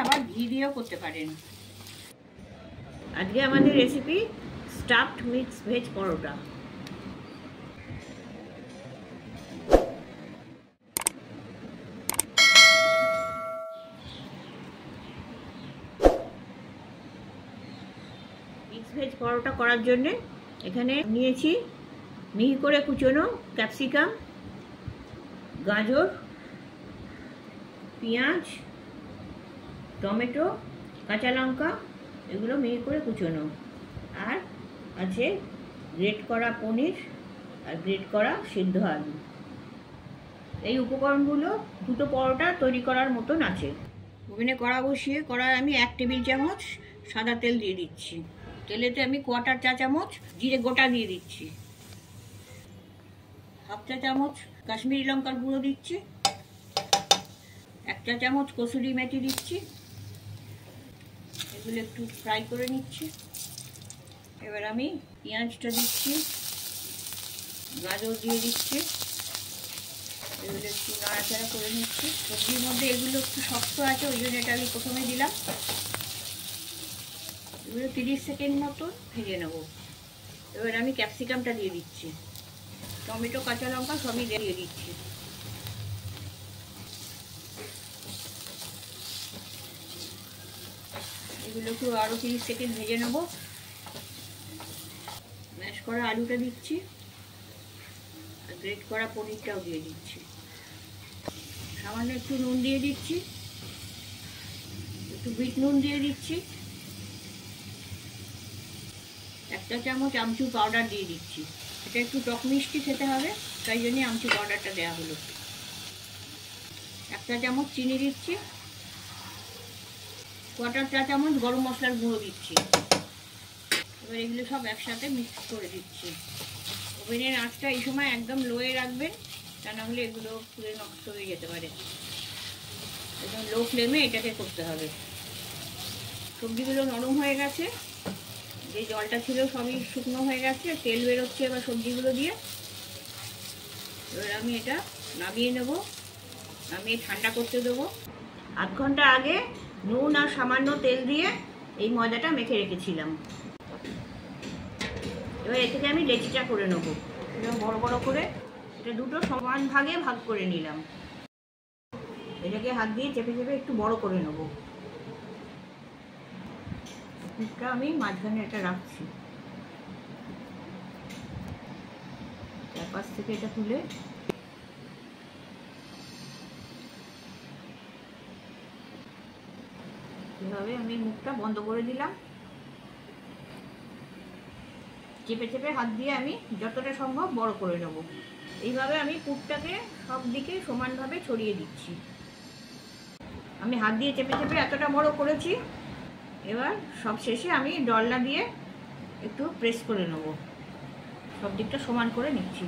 আবার ঘি দিয়েও করতে পারেন। আজকে আমাদের রেসিপি স্টাফড মিক্স ভেজ পরোটা। মিক্স ভেজ পরোটা করার জন্য এখানে নিয়েছি মিহি করে কুচনো ক্যাপসিকাম, গাজর, পেঁয়াজ, টমেটো, কাঁচা লঙ্কা, এগুলো মিহি করে কুচনো, আর আছে গ্রেট করা পনির আর গ্রেট করা সিদ্ধ আলু। এই উপকরণগুলো দুটো পরোটা তৈরি করার মতন আছে। ওভেনে কড়া বসিয়ে কড়ায় আমি 1 টেবিল চামচ সাদা তেল দিয়ে দিচ্ছি। তেলেতে আমি 1/4 চা চামচ জিরে গোটা দিয়ে দিচ্ছি, 1/2 চা চামচ কাশ্মীরি লঙ্কার গুঁড়ো দিচ্ছি, 1 চা চামচ কসুরি মেথি দিচ্ছি। এগুলো একটু ফ্রাই করে নিচ্ছি। এবার আমি পেঁয়াজটা দিচ্ছি, গাজর দিয়ে দিচ্ছি, এগুলো একটু নাড়াচাড়া করে নিচ্ছি। সবজির মধ্যে এগুলো একটু শক্ত আছে, ওই জন্য এটা আমি প্রথমে দিলাম। এগুলো 30 সেকেন্ড মতো ভেজে নেব। এবার আমি ক্যাপসিকামটা দিয়ে দিচ্ছি, টমেটো, কাঁচা লঙ্কা সবই দিয়ে দিচ্ছি। এগুলোকে আরও 30 সেকেন্ড ভেজে নেব। ম্যাশ করা আলুটা দিচ্ছি, আর গ্রেট করা পনিরটাও দিয়ে দিচ্ছি। সামান্য একটু নুন দিয়ে দিচ্ছি, একটু বিট নুন দিয়ে দিচ্ছি, 1 চা চামচ আমচুর পাউডার দিয়ে দিচ্ছি। এটা একটু টক মিষ্টি খেতে হবে, তাই জন্য আমচুর পাউডারটা দেওয়া হলো। 1 চা চামচ চিনি দিচ্ছি, 1/4 চা চামচ গরম মশলার গুঁড়ো দিচ্ছি। এবার এগুলো সব একসাথে মিক্স করে দিচ্ছি। ওভেনের আঁচটা এই সময় একদম লোয়ে রাখবেন, তা না হলে এগুলো পুরো নষ্ট হয়ে যেতে পারে। একদম লো ফ্লেমে এটাকে করতে হবে। সবজিগুলো নরম হয়ে গেছে, যে জলটা ছিল সবই শুকনো হয়ে গেছে, তেল বেরোচ্ছে এবার সবজিগুলো দিয়ে। এবার আমি এটা নামিয়ে নেব, নামিয়ে ঠান্ডা করতে দেবো। 8 ঘন্টা আগে নুন আর সামান্য তেল দিয়ে এই ময়দাটা মেখে রেখেছিলাম। এবার এ থেকে আমি লেচিটা করে নেবো, এরকম বড় বড় করে। এটা দুটো সমান ভাগে ভাগ করে নিলাম। এটাকে হাত দিয়ে চেপে চেপে একটু বড় করে নেবো। এটা আমি মাঝখানে এটা রাখছি, চারপাশ থেকে এটা তুলে এভাবে আমি মুখটা বন্ধ করে দিলাম। চেপে চেপে হাত দিয়ে আমি যতটা সম্ভব বড় করে নেব। এইভাবে আমি পুরটাকে সব দিকে সমানভাবে ছড়িয়ে দিচ্ছি। আমি হাত দিয়ে চেপে চেপে এতটা বড় করেছি। এবার সব শেষে আমি ডলনা দিয়ে একটু প্রেস করে নেব, সব দিকটা সমান করে নিচ্ছি।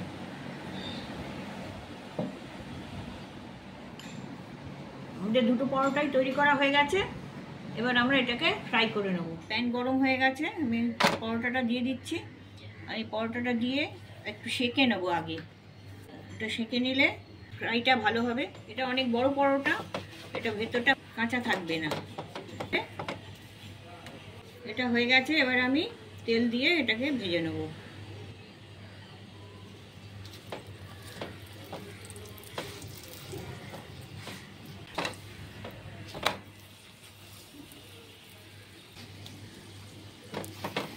আমাদের দুটো পরোটাই তৈরি করা হয়ে গেছে। এবার আমরা এটাকে ফ্রাই করে নেব। প্যান গরম হয়ে গেছে, আমি পরোটাটা দিয়ে দিচ্ছি। আমি পরোটাটা দিয়ে একটু সেঁকে নেব আগে। এটা সেঁকে নিলে ফ্রাইটা ভালো হবে। এটা অনেক বড় পরোটা, এটা ভেতরটা কাঁচা থাকবে না। এটা হয়ে গেছে, এবার আমি তেল দিয়ে এটাকে ভেজে নেব।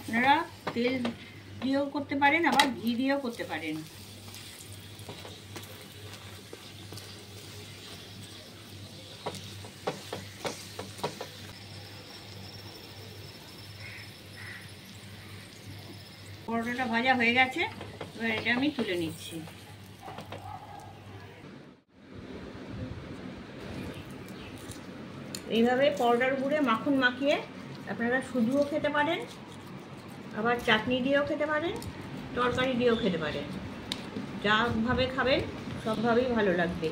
আপনারা তেল দিয়েও করতে পারেন, আবার ঘি দিয়েও করতে পারেন। পরোটাটা ভাজা হয়ে গেছে, এবার এটা আমি তুলে নিচ্ছি। এইভাবে পরোটার উপরে মাখন মাখিয়ে আপনারা শুধুও খেতে পারেন, আবার চাটনি দিয়েও খেতে পারেন, তরকারি দিয়েও খেতে পারেন। যাভাবে খাবেন সবভাবেই ভালো লাগবে।